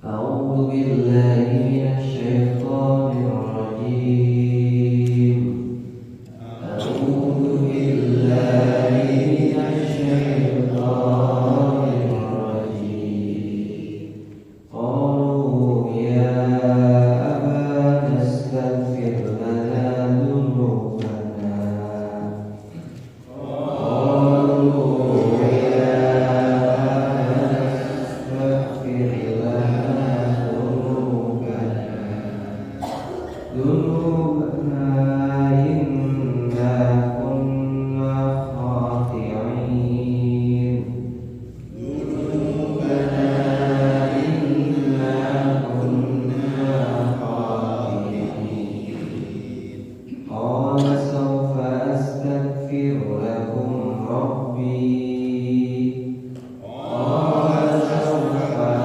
أعوذ بالله من الشيطان الرجيم. أعوذ بالله من الشيطان الرجيم. قالوا يا أبانا استغفر لنا ذنوبنا. قالوا يا أبانا استغفر لنا ذنوبنا إنا كنا خاطئين. ذنوبنا إنا كنا خاطئين. قال سوف أستغفر لكم ربي. قال سوف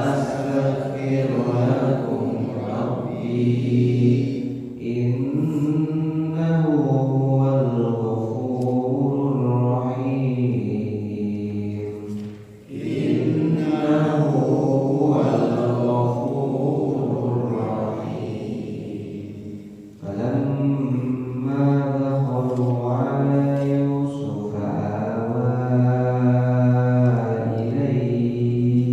أستغفر لكم ربي إنه هو الغفور الرحيم. إنه هو الغفور الرحيم. فلما دخلوا على يوسف آوى إليه.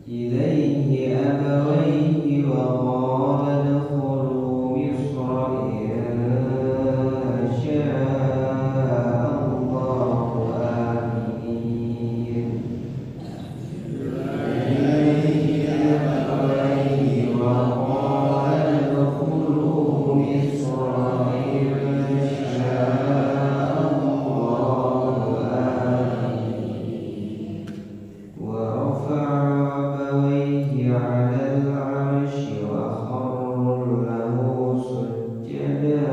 إليه أبويه وقال ادخلوا مصر إن شاء الله آمنين. إليه أبويه وقال ادخلوا مصر إن شاء الله آمنين. ورفع أبويه على العرش وخروا له سجدا.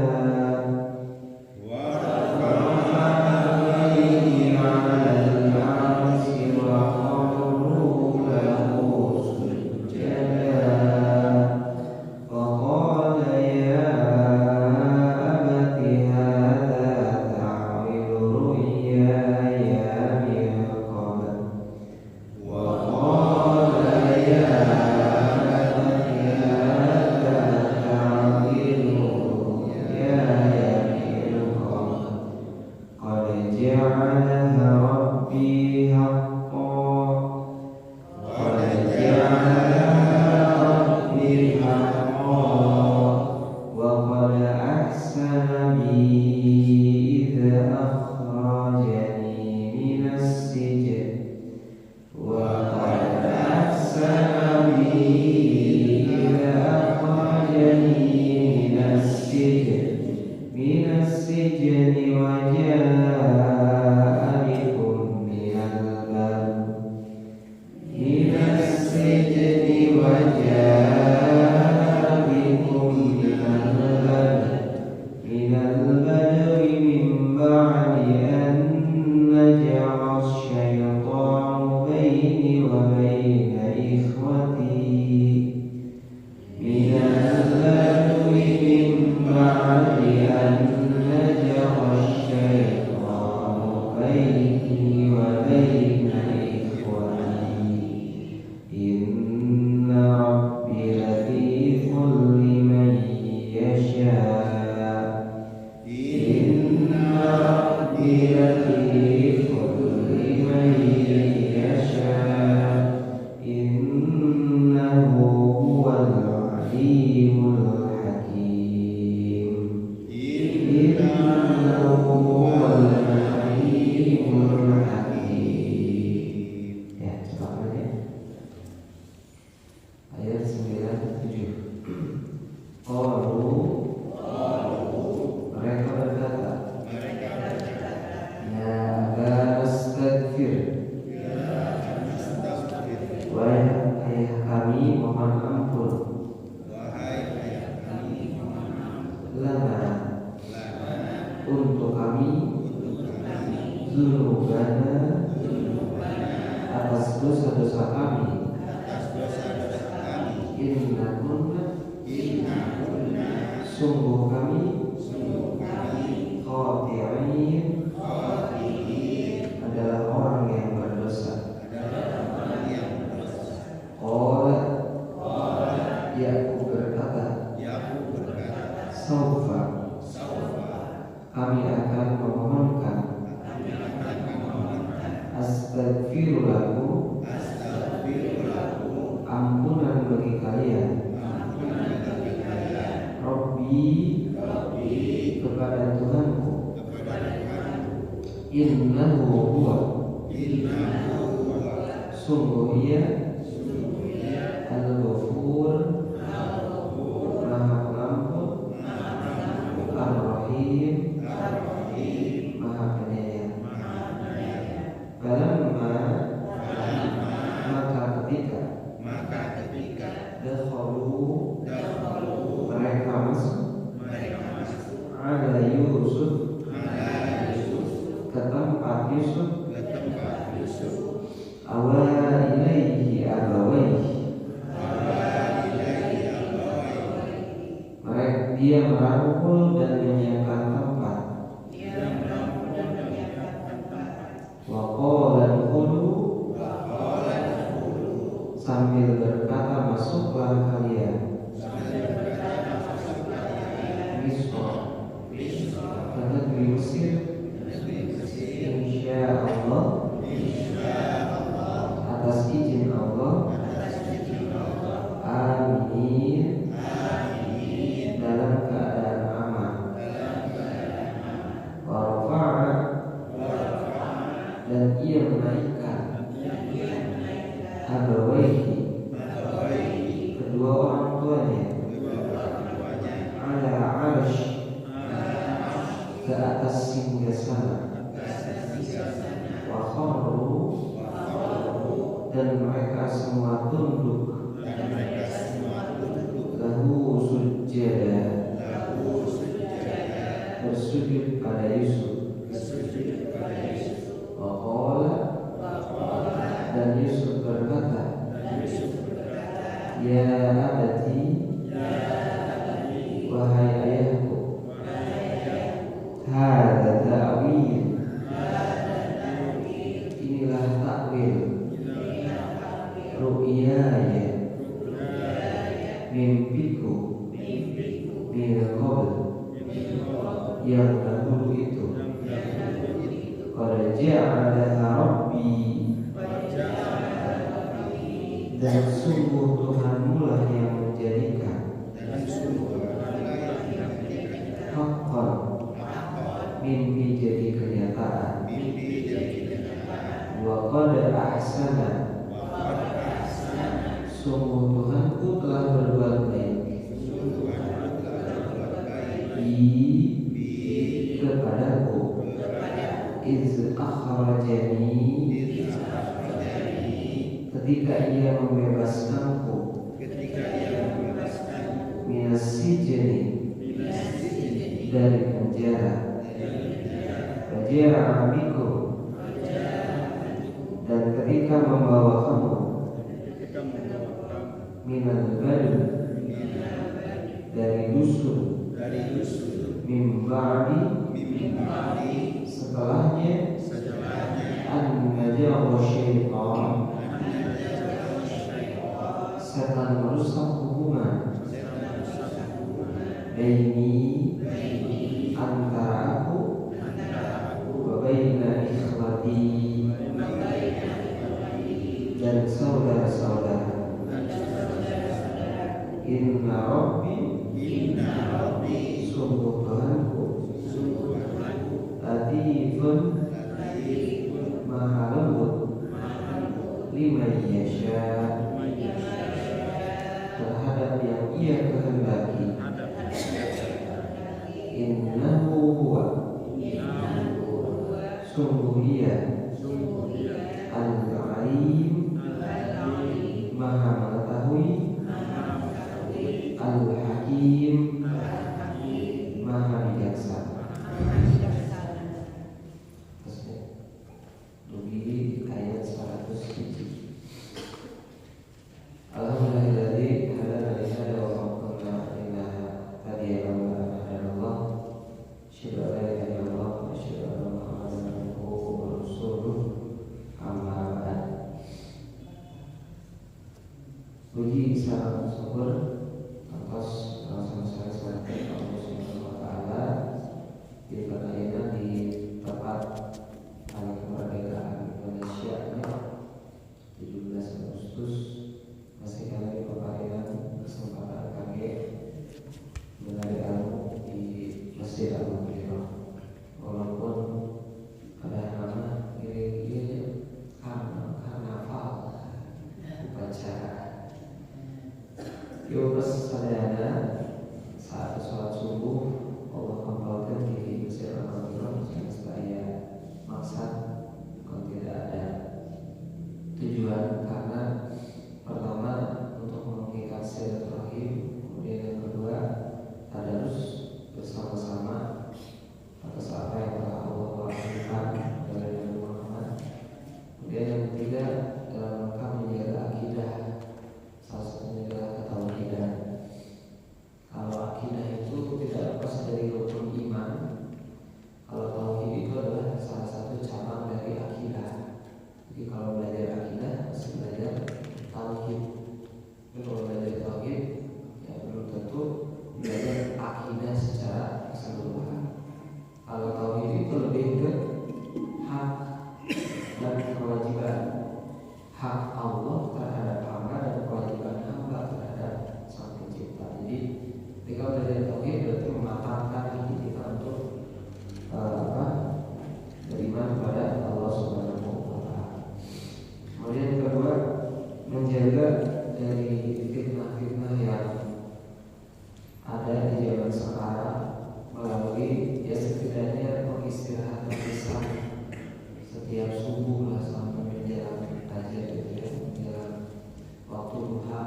ورفع أبويه على العرش وخروا له سجدا. فقال يا أبت هذا تعبير رؤياي من قبل. وقال يا أبت هذا تعبير رؤياي من قبل قد جعلها ربي حقا. قد جعلها ربي حقا. وقد أحسن بي إذ أخرجني من السجن. وقد أحسن بي إذ أخرجني من السجن وجاء بكم من البدو. من السجن وجاء بكم من البدو من بعد أن نزغ الشيطان بيني وبين إخوتي. من البدو من بعد أن نزغ الشيطان بيني وبين إخوتي. إن ربي لطيف لمن يشاء. إن ربي لطيف لمن يشاء. إنه هو العليم الحكيم. إنه هو العليم الحكيم. Ya, coba ya. Ayat 97. Qalu, mereka berkata, ya abana astagfir. Wahai ayah kami mohon ampun. Lana, untuk kami. Dzunubana, atas dosa-dosa kami. Inna kunna, sungguh kami khati'in adalah orang yang berdosa. Qala Yakub berkata, Saufa kami akan memohonkan Astaghfirullaku ampunan bagi kalian, Rabbi kepada Tuhanku, innahu huwa sungguh ia Al-Ghafur Maha Pengampun, Ar-Rahim Maha Penyayang. Falamma maka ketika dakhalu mereka masuk ala Yusuf ke tempat Yusuf, awa ilaihi abawaihi dia merangkul dan menyiapkan tempat. Wa qala udkhulu sambil berkata masuklah kalian. Misra ke negeri Mesir, insyaallah atas izin Allah. Amin dalam keadaan aman. Wa rafa'a dan ia menaikkan abawaihi kedua orang tuanya ala arsh ke atas singgasana. Wa kharru dan mereka semua tunduk lahu sujjada bersujud pada Yusuf. Wa qala dan Yusuf berkata, ya abati wahai ayahku, hadza ta'wil inilah takwil ru'yaya mimpiku min qabl yang dahulu itu. Qad ja'alaha Rabbi dan sungguh Tuhanmu lah yang menjadikan haqqan mimpi jadi kenyataan. Wa qad ahsana sungguh Tuhanku telah berbuat baik kepadaku iz akhrajani ketika ia membebaskanku minas sijni dari penjara, raja'a bikum dan ketika membawa kamu minal badu dari dusun, min ba'di setelahnya an najwa syaitan setan merusak hubungan baini antara aku wa baina ikhwati dan saudara-saudara. Inna Rabbi sungguh Tuhanku latifun maha lembut liman yasha terhadap yang ia kehendaki. Innahu huwa sungguh ia al-alim maha mengetahui, al-hakim maha bijaksana. Begini ayat 107. Alhamdulillahilladzi hadana li hadza wa ma kunna linahtadiya laula an hadana Allah. Puji salam syukur atas sama sekali Allah Subhanahu wa taala di perayaan di tempat hari kemerdekaan Indonesia 17 Agustus masih kali perayaan kesempatan kami menarikan di Masjid Al-Mukarram. Walaupun ada nama ini karnaval upacara. Yuk sadayana saat sholat subuh Allah kembalikan di Masjid Al-Mukarram supaya maksud kalau tidak ada tujuan, karena pertama untuk mengikat silaturahim, kemudian yang kedua tadarus bersama-sama atas apa yang telah Allah lakukan dari Nabi Muhammad. Kemudian yang ketiga dalam rangka menjaga akidah, salah satunya adalah ketauhidan. Kalau akidah itu tidak lepas dari rukun iman, kalau tauhid itu adalah salah satu cabang dari akidah. Jadi kalau belajar akidah harus belajar tauhid. Tapi kalau belajar tauhid ya belum tentu belajar akidah secara keseluruhan. Kalau tauhid itu lebih ke hak dan kewajiban, hak Allah terhadap hamba dan kewajiban hamba terhadap Sang Pencipta. Jadi ketika belajar tauhid berarti mematangkan hati kita untuk beriman kepada Allah Subhanahu wa taala. Kemudian yang kedua, menjaga dari fitnah-fitnah yang ada di zaman sekarang melalui ya setidaknya pengistirahatan lisan setiap subuh lah sampai menjelang fajar gitu ya, menjelang waktu duha.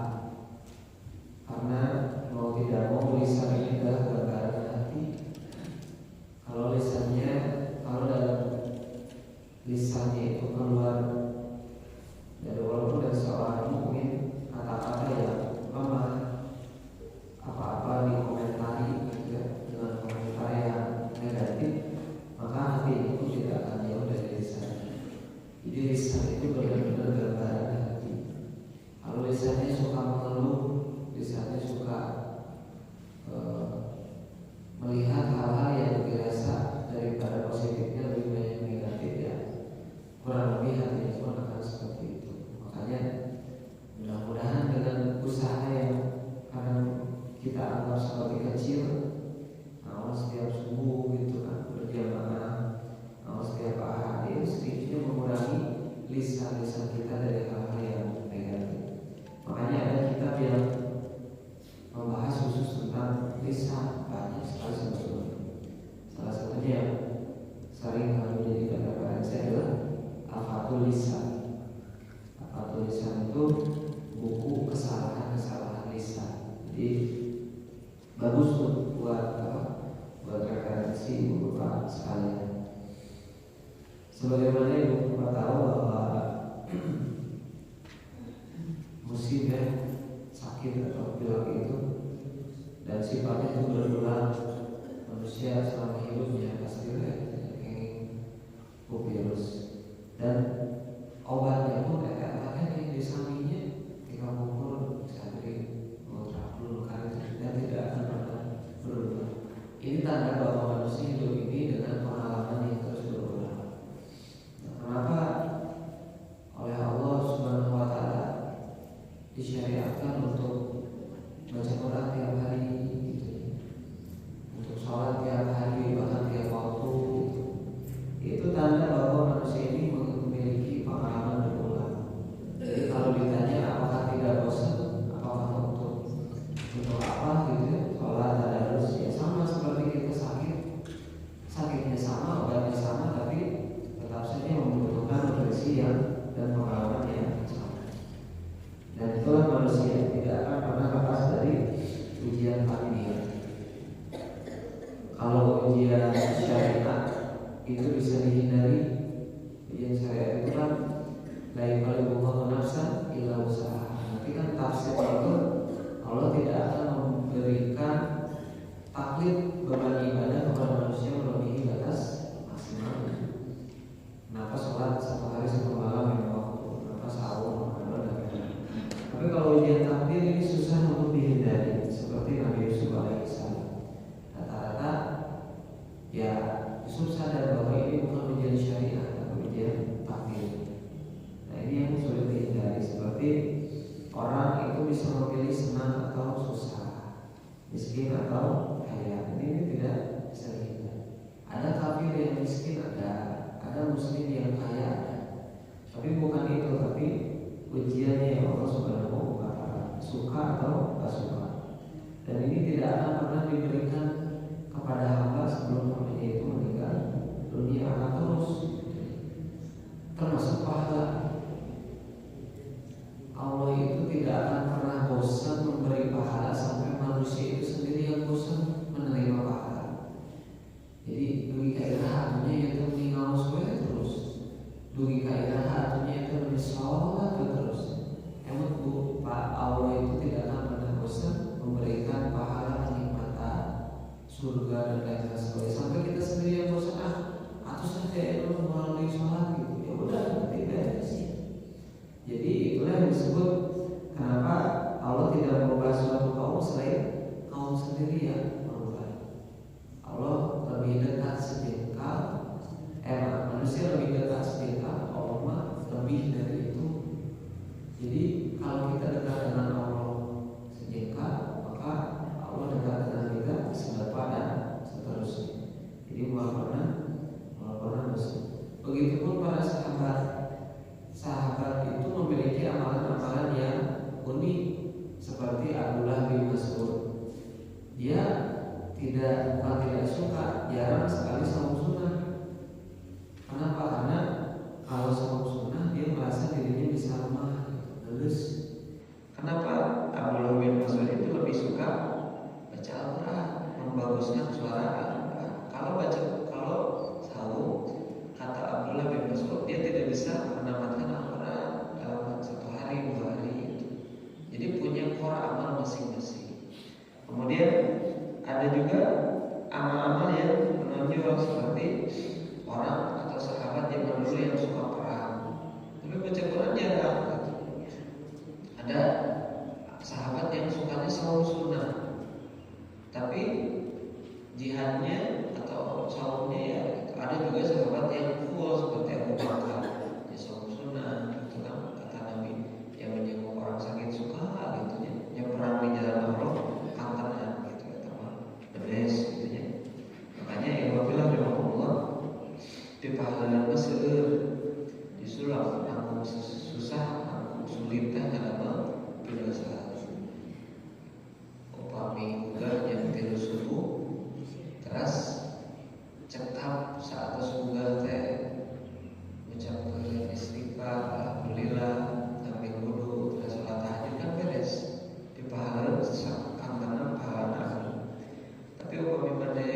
Karena mau tidak mau lisan ini adalah gambaran hati. Kalau lisannya, kalau dalam lisannya itu keluar dari walaupun dari seorang mukmin kata-kata yang lemah, apa-apa dikomentari gitu ya, dengan komentar yang negatif, maka hati itu tidak akan jauh dari lisan. Jadi lisan itu benar-benar gambaran hati. Kalau lisannya suka mengeluh, lisannya suka melihat hal-hal yang dirasa daripada positifnya lebih banyak negatif ya, kurang lebih hatinya pun akan seperti itu. Makanya mudah-mudahan dengan usaha yang kadang kita anggap seperti kecil, awal setiap subuh gitu kan berjamaah, awal setiap hari sedikitnya mengurangi lisan-lisan kita dari hal-hal yang negatif. Makanya ada kitab yang membahas khusus tentang lisan, banyak sekali sebetulnya. Salah satunya yang sering kami jadikan referensi adalah Al-Fathul Lisan. Al-Fathul Lisan itu buku kesalahan-kesalahan lisan. Jadi bagus tuh buat referensi buku sekalian. Sebagaimana ibu kita tahu bahwa musibah, sakit atau pilek itu dan sifatnya itu berulang, manusia selama hidupnya pasti ingin virus, dan obatnya pun katanya di sampingnya ketika mengukur bisa beri ultraviolet kali dan tidak akan pernah berubah. Ini tanda bahwa manusia hidup ini dengan pengalaman yang terus berulang. Nah, kenapa oleh Allah Subhanahu wa taala disyariatkan untuk baca Quran tiap hari gitu, untuk sholat tiap hari, bahkan tiap waktu gitu. Itu tanda bahwa manusia ini memiliki pengalaman berulang. Jadi kalau ditanya apakah tidak bosan, apakah untuk apa gitu ya, sholat tadarus ya sama seperti kita sakit, sakitnya sama, obatnya sama, tapi tetap saja membutuhkan nutrisi dan pengalaman yang sama. Dan itulah manusia tidak akan pernah lepas dari ujian takdir. Kalau ujian syariat itu bisa dihindari, ujian hadir ini susah untuk dihindari, seperti Nabi Yusuf alaihissalam. Rata-rata ya Yusuf sadar bahwa ini bukan ujian syariat, tapi ujian takdir. Nah ini yang sulit dihindari, seperti orang itu bisa memilih senang atau susah, miskin atau kaya. Ini tidak bisa dihindari. Ada kafir yang miskin, ada muslim yang kaya, ada. Tapi bukan itu, tapi ujiannya yang Allah Subhanahu wa Ta'ala, suka atau tak suka. Dan ini tidak akan pernah diberikan kepada hamba sebelum hambanya itu meninggal dunia, akan terus, termasuk pahala. Allah itu tidak akan pernah bosan memberi pahala sampai manusia itu sendiri yang bosan menerima pahala. Jadi dugi kairah artinya itu meninggal supaya terus, dugi kairah artinya itu sholat terus. Emang Pak Allah itu tidak akan pernah bosan memberikan pahala kenikmatan surga dan lain sebagainya sampai kita sendiri yang bosan atau saja itu melalui sholat gitu. Ya udah tidak sih. Jadi itulah yang disebut kenapa Allah tidak merubah suatu kaum selain kaum sendiri yang merubah. Allah lebih dekat sejengkal, manusia lebih dekat sejengkal, Allah mah lebih dari itu. Jadi kalau kita dekat dengan Allah sejengkal, maka Allah dekat dengan kita seberapa dan seterusnya. Jadi walaupun begitupun para sahabat itu memiliki amalan-amalan yang unik, seperti Abdullah bin Mas'ud. Dia tidak suka, jarang sekali saum sunnah. Kenapa? Karena kalau saum sunnah dia merasa dirinya bisa lemah, lulus. Kenapa? Abdullah bin Mas'ud itu lebih suka baca Al-Quran, membaguskan suara Al-Quran. Kalau saum, kata Abdullah bin Mas'ud, dia tidak bisa menamatkan Al-Quran dalam 1 hari 2 hari itu. Jadi punya qora amal masing-masing. Kemudian ada juga amal-amal yang menonjol, seperti orang atau sahabat zaman dulu yang suka perang, tapi baca Quran jarang. Ada sahabat yang sukanya saum sunnah, tapi jihadnya atau saumnya ya ada juga sahabat yang full seperti Abu Bakar, ya saum sunnah itu kan kata Nabi, yang menjenguk orang sakit suka gitu ya, yang perang di jalan Allah kantenan gitu ya teman, beres gitu ya. Makanya yang bilang Allah di pahala meseur justru aku susah, aku sulit karena tidak salah. Upami uga yang tilu subuh terus cekap saat subuh teh ucapkeun istighfar, alhamdulillah, sampai wudu, terus salat tahajud kan beres. Di pahala kangenan pahala. Tapi upami bade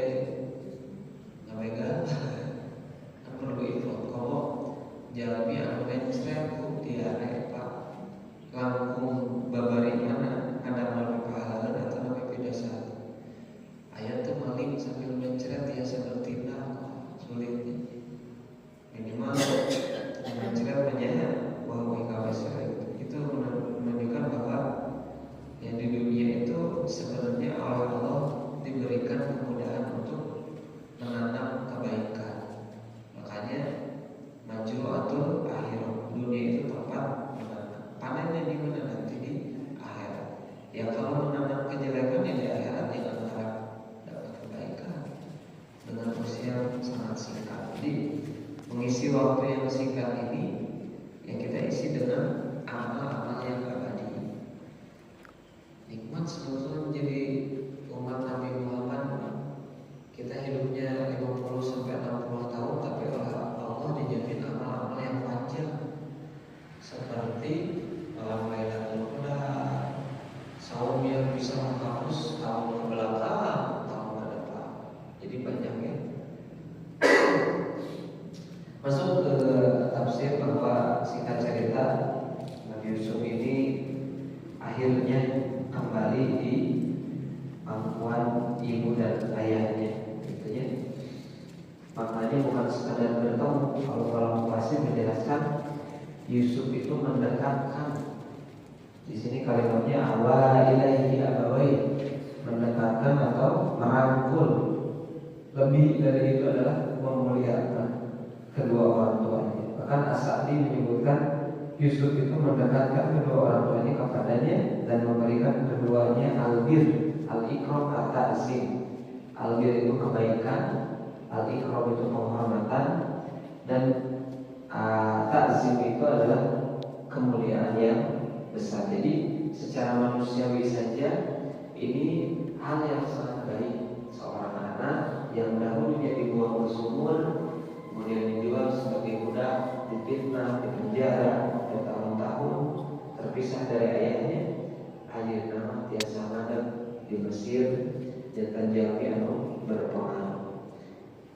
ngabega kan perlu effort. Kalau jalmi anu mencret ku tiare Pak langkung babari mana ada melalui pahala atau nabi pidasa. Ayat tuh maling sambil mencret ya seperti sulitnya. Minimal mencret menyayat bahwa ikawasa itu menunjukkan bahwa yang di dunia itu sebenarnya oleh Allah diberikan kemudahan untuk menanam kebaikan. Makanya maju atau akhirat, dunia itu tempat menanam. Panennya di mana nanti di akhirat. Ya kalau menanam kejelekan ya di akhirat yang akan dapat kebaikan dengan usia sangat singkat. Jadi mengisi waktu yang singkat ini yang kita isi dengan amal-amal yang abadi. Nikmat sebetulnya menjadi umat Nabi Muhammad. Kita hidupnya 50 sampai 60 tahun, tapi oleh Allah dijamin amal-amal yang panjang, seperti malam Lailatul Qadar, saum yang bisa menghapus tahun ke belakang, tahun ke depan. Jadi banyak ya. Masuk ke tafsir bahwa singkat cerita Nabi Yusuf ini akhirnya kembali di pangkuan ibu dan ayahnya, gitu ya. Maknanya bukan sekadar bertemu. Kalau mufasir menjelaskan Yusuf itu mendekatkan Di sini kalimatnya awa ilaihi abawai, mendekatkan atau merangkul. Lebih dari itu adalah memuliakan kedua orang tuanya. Bahkan As-Sa'di menyebutkan Yusuf itu mendekatkan kedua orang tuanya kepadanya dan memberikan keduanya albir, al-ikram, at-ta'zim. Albir itu kebaikan, al-ikram itu penghormatan, dan ta'zim itu adalah kemuliaan yang besar. Jadi secara manusiawi saja ini hal yang sangat baik. Seorang anak yang dahulunya dibuang ke sumur, kemudian dijual sebagai budak, difitnah, dipenjara bertahun-tahun, terpisah dari ayahnya, ayeuna tiasa ngadeg di Mesir dan Tanjami anu berpengaruh.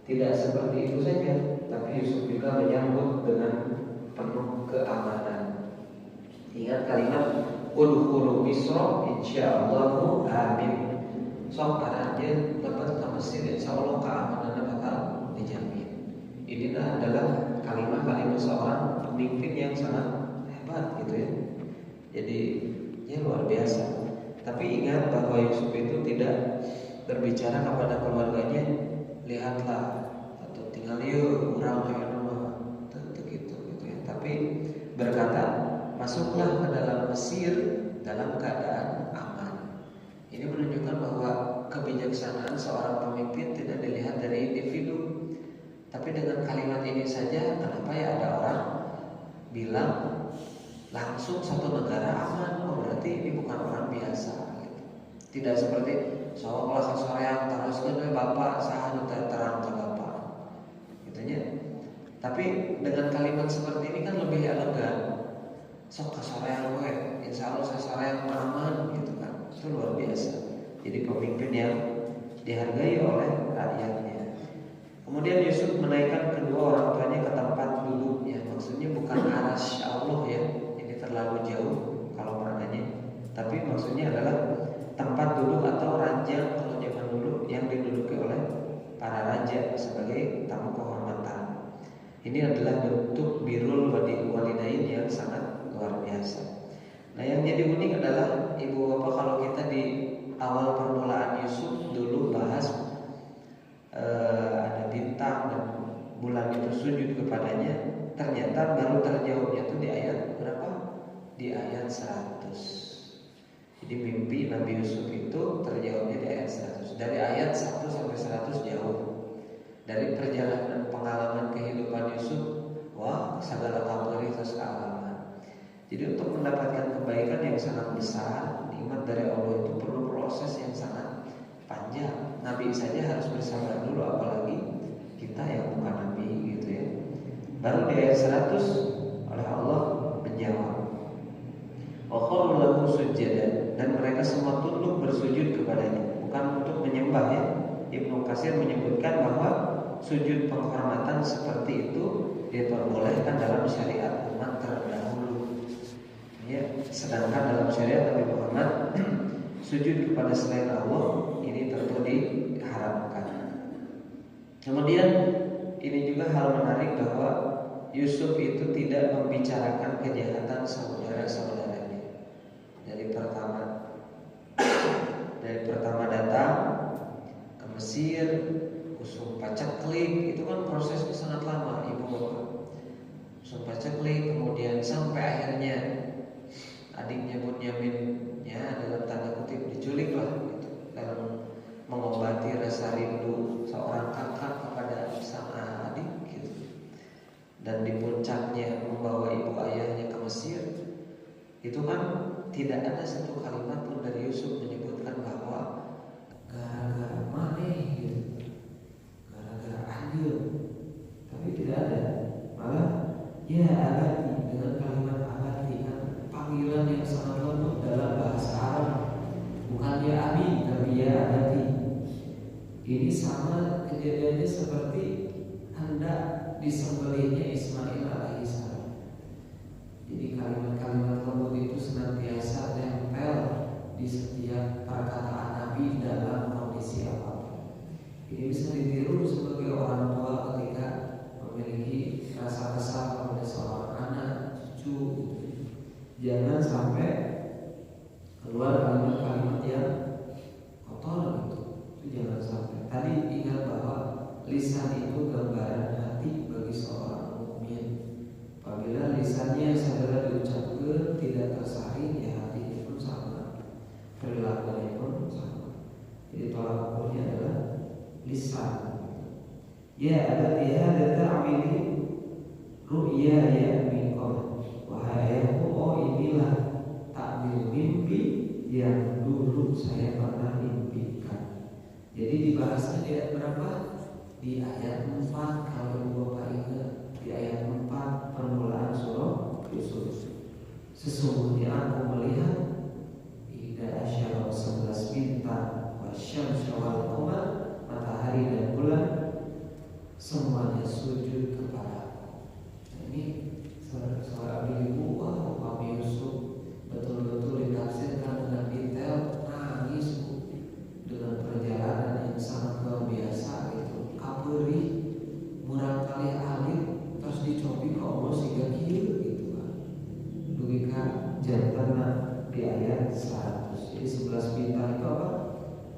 Tidak seperti itu saja, tapi Yusuf juga menyambut dengan penuh keamanan. Ingat kalimat udkhulu Misra insyaallahu amin. Sok aja lepas ke Mesir, insyaallah keamanannya bakal dijamin. Ini adalah kalimat-kalimat seorang pemimpin yang sangat hebat gitu ya. Jadi ya luar biasa. Tapi ingat bahwa Yusuf itu tidak berbicara kepada keluarganya, lihatlah atau tinggal yuk orang kayak rumah tentu gitu ya. Tapi berkata masuklah ke dalam Mesir dalam keadaan aman. Ini menunjukkan bahwa kebijaksanaan seorang pemimpin tidak dilihat dari individu. Tapi dengan kalimat ini saja, kenapa ya ada orang bilang langsung satu negara aman? Oh berarti ini bukan orang biasa. Gitu. Tidak seperti soal kelas soreang teruskan bapak saha terang ke bapak, gitunya. Tapi dengan kalimat seperti ini kan lebih elegan. Sok kasoreang gue, insya Allah sasoreang aman, gitu kan? Itu luar biasa. Jadi pemimpin yang dihargai oleh rakyatnya. Kemudian Yusuf menaikkan kedua orang tuanya ke tempat duduknya. Maksudnya bukan arasy Allah ya, ini terlalu jauh kalau maknanya. Tapi maksudnya adalah tempat duduk atau ranjang kalau zaman dulu yang diduduki oleh para raja sebagai tamu kehormatan. Ini adalah bentuk birrul walidain yang sangat luar biasa. Nah yang jadi unik adalah ibu bapak kalau kita di awal permulaan Yusuf dulu bahas ada bintang dan bulan itu sujud kepadanya, ternyata baru terjawabnya itu di ayat berapa? Di ayat 100. Jadi mimpi Nabi Yusuf itu terjawabnya di ayat 100. Dari ayat 1 sampai 100 jauh. Dari perjalanan pengalaman kehidupan Yusuf, wah segala kabar itu kealaman. Jadi untuk mendapatkan kebaikan yang sangat besar, nikmat dari Allah itu perlu proses yang sangat panjang. Nabi saja harus bersabar dulu, apalagi kita yang bukan Nabi gitu ya. Baru di ayat 100 oleh Allah menjawab, wa kharru lahu sujadan, dan mereka semua tunduk bersujud kepadanya, bukan untuk menyembah ya. Ibnu Katsir menyebutkan bahwa sujud penghormatan seperti itu diperbolehkan dalam syariat umat terdahulu. Ya, sedangkan dalam syariat Nabi Muhammad sujud kepada selain Allah ini tentu diharamkan. Kemudian ini juga hal menarik bahwa Yusuf itu tidak membicarakan kejahatan saudara-saudaranya. Dari pertama datang ke Mesir, usum paceklik, itu kan prosesnya sangat lama ibu bapak. Usum paceklik, kemudian sampai akhirnya adiknya Bunyamin ya dalam tanda kutip diculik lah gitu, dalam mengobati rasa rindu seorang kakak kepada sang adik gitu. Dan di puncaknya membawa ibu ayahnya ke Mesir, itu kan tidak ada satu kalimat pun dari Yusuf menyebutkan bahwa gara-gara mana gitu, gara-gara adil, tapi tidak ada. Malah ya abadi, dengan kalimat abadi kan panggilan yang sangat lembut dalam bahasa Arab. Bukan ya abi, tapi ya abadi. Ini sama kejadiannya seperti hendak disembelihnya Ismail alaihissalam. Jadi kalimat-kalimat lembut itu senantiasa nempel di setiap perkataan Nabi dalam kondisi apapun. Ini bisa ditiru sebagai orang tua ketika memiliki rasa kesal kepada seorang anak, cucu. Jangan sampai keluar kalimat-kalimat yang kotor gitu. Itu jangan sampai. Tadi ingat bahwa lisan itu gambaran hati bagi seorang mukmin. Apabila lisannya segera diucapkan tidak tersaring, ya hatinya pun sama, perilakunya pun sama. Jadi tolak ukurnya adalah lisan. Ya ada tiada ta'wili ru'ya ya min qabl. Wahai inilah takwil mimpi yang dulu saya pernah mimpikan. Jadi dibahasnya di ayat berapa? Di ayat 4 kalau Ibu Bapak ingat. Di ayat 4 permulaan surah Yusuf. Sesungguhnya aku melihat ida asyara 11 bintang wasyamsa wal qamar, matahari dan bulan semuanya sujud kepadaku. Ini seorang ibu, wah Bapak Yusuf betul-betul ditafsirkan dengan detail, nangis Bu, dengan perjalanan yang sangat luar biasa gitu. Kapuri murang kali alit terus dicobi ke Allah sehingga kieu gitu kan. Dugika jantanna di ayat 100. Jadi 11 bintang itu apa?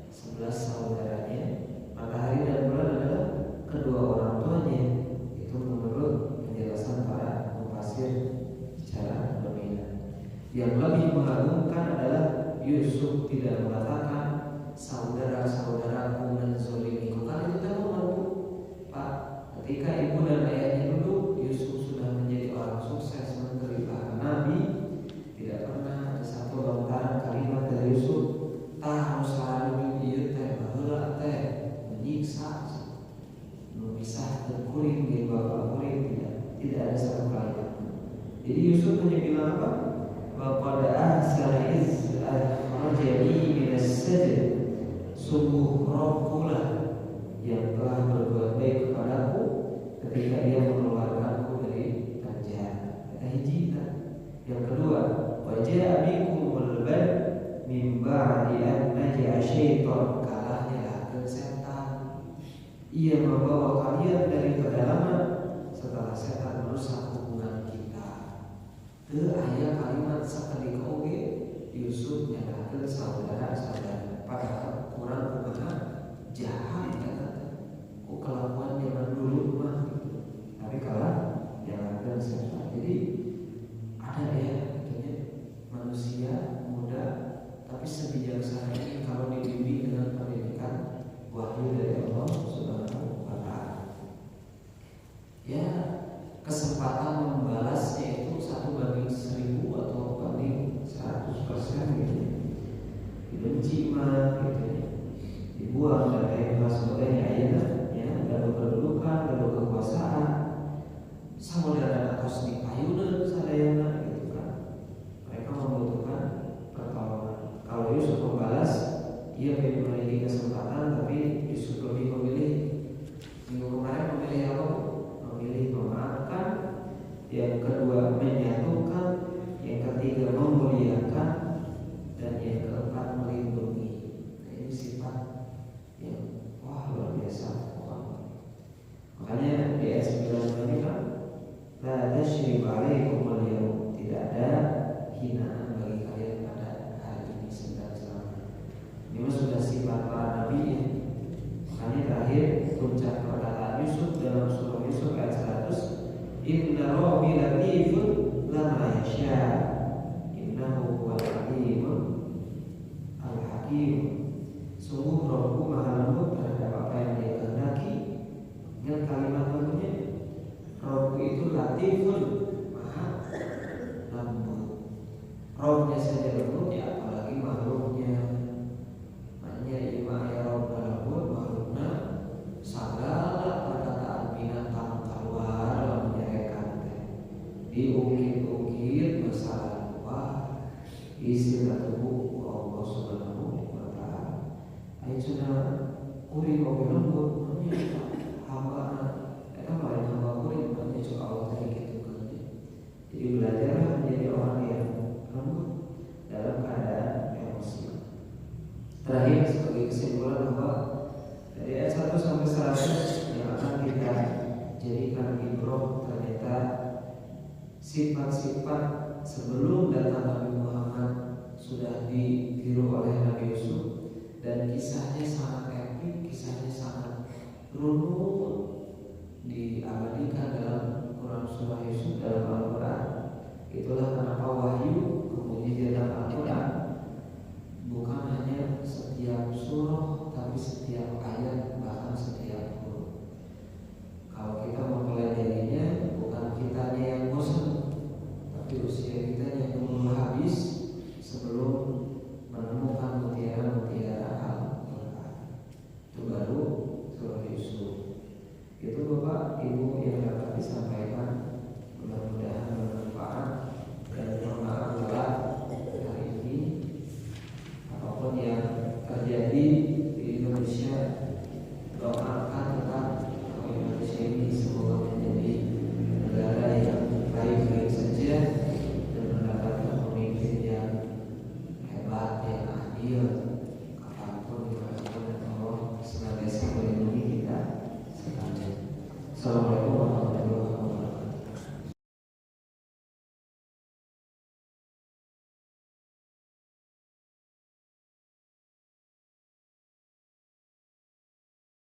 11 saudaranya. Matahari dan bulan adalah kedua orang tuanya. Itu menurut penjelasan para mufasir secara dominan. Yang lebih mengagumkan adalah Yusuf tidak mengatakan saudara-saudaraku menzolimiku. Kan itu tahu mampu Pak. Ketika ibu dan ayahnya dulu, Yusuf sudah menjadi orang sukses, menteri, bahkan nabi. Tidak pernah ada satu lontaran kalimat dari Yusuf tahu selalu dia teh baheula teh menyiksa, memisah kuring di bapak kuring, tidak ada satu kalimat. Jadi Yusuf hanya bilang apa? Pada ahsana iz akhrajani minas sajn, sungguh Rabbkulah yang telah berbuat baik kepadaku ketika Ia mengeluarkanku dari penjara. Kata hiji. Yang kedua, wajah abikum walbad min ba'di an naj'a syaitan, kalahnya lahkeun setan. Ia membawa kalian dari pedalaman setelah setan merusak hubungan kita. Teu aya kalimat sakali oge Yusuf nyatakeun saudara-saudara. Padahal kurang kumaha jahat kata. Kelakuan zaman dulu mah gitu. Tapi kalah nyatakeun setan. Jadi ada ya katanya manusia muda tapi sebijaksana ini kalau dibimbing dengan pendidikan wahyu dari Allah Subhanahu wa Ta'ala. Ya, kesempatan membalasnya itu 1/1000 atau banding 100% gitu. Dibenci mah gitu. Dibuang dan lain sebagainya ya, lalu kedudukan, lalu kekuasaan. Saudara atas di payunan sadayana gitu kan. Mereka membutuhkan pertolongan. Kalau Yusuf membalas, ia memiliki kesempatan, tapi Yusuf lebih memilih minggu kemarin memilih apa? Memilih memaafkan. Yang kedua menyatukan. Yang ketiga memuliakan. Dan yang keempat melindungi. Nah, ini sifat yang wah luar biasa. Makanya di ayat 9 ini kan la tashrib alaikum al-yawm, tidak ada hinaan bagi kalian pada hari ini sedang selama. Ini sudah sifat para nabi ya. Makanya terakhir puncak perkataan Yusuf dalam surah Yusuf ayat 100, inna rabbi latifun lama yasha innahu huwal alimul al-hakim. Sungguh Rabbku maha lembut terhadap apa yang Dia kehendaki. Dengan kalimat lainnya, Rabbku itu latifun, maha lembut. Rabbnya saja lembut, ya apalagi makhluknya. Makanya ima ya Rabbna lembut, makhluknya segala perkataan binatang keluar menyerekan. Diungkit-ungkit masalah wah istilah tubuh Allah Subhanahu wa Ta'ala. Ayo sudah kuring oke lembut, hamba kalau ada hamba kuring berarti soal Allah tadi gitu kan. Jadi belajarlah menjadi orang yang lembut dalam keadaan emosi. Terakhir sebagai kesimpulan bahwa dari ayat 1 sampai 100 yang akan kita jadikan ibroh, ternyata sifat-sifat sebelum datang Nabi Muhammad sudah ditiru oleh Nabi Yusuf, dan kisahnya sangat epik, kisahnya sangat runut, diabadikan dalam Quran surah Yusuf dalam Al-Quran. Itulah kenapa wahyu kemudian dalam Al-Quran bukan hanya setiap surah, tapi setiap ayat, bahkan setiap huruf. Kalau kita mempelajarinya, bukan kitanya yang bosan, tapi usia kita yang belum habis sebelum menemukan mutiara-mutiara Al-Quran. Itu baru surah Yusuf. Itu Bapak Ibu yang dapat disampaikan, mudah-mudahan bermanfaat dan bermanfaat hari ini. Apapun yang terjadi di Indonesia, doakan tetap Indonesia ini semoga menjadi negara yang baik-baik saja dan mendapatkan pemimpin yang hebat, yang adil, kapanpun dimanapun, dan Allah senantiasa melindungi kita sekalian. Assalamualaikum.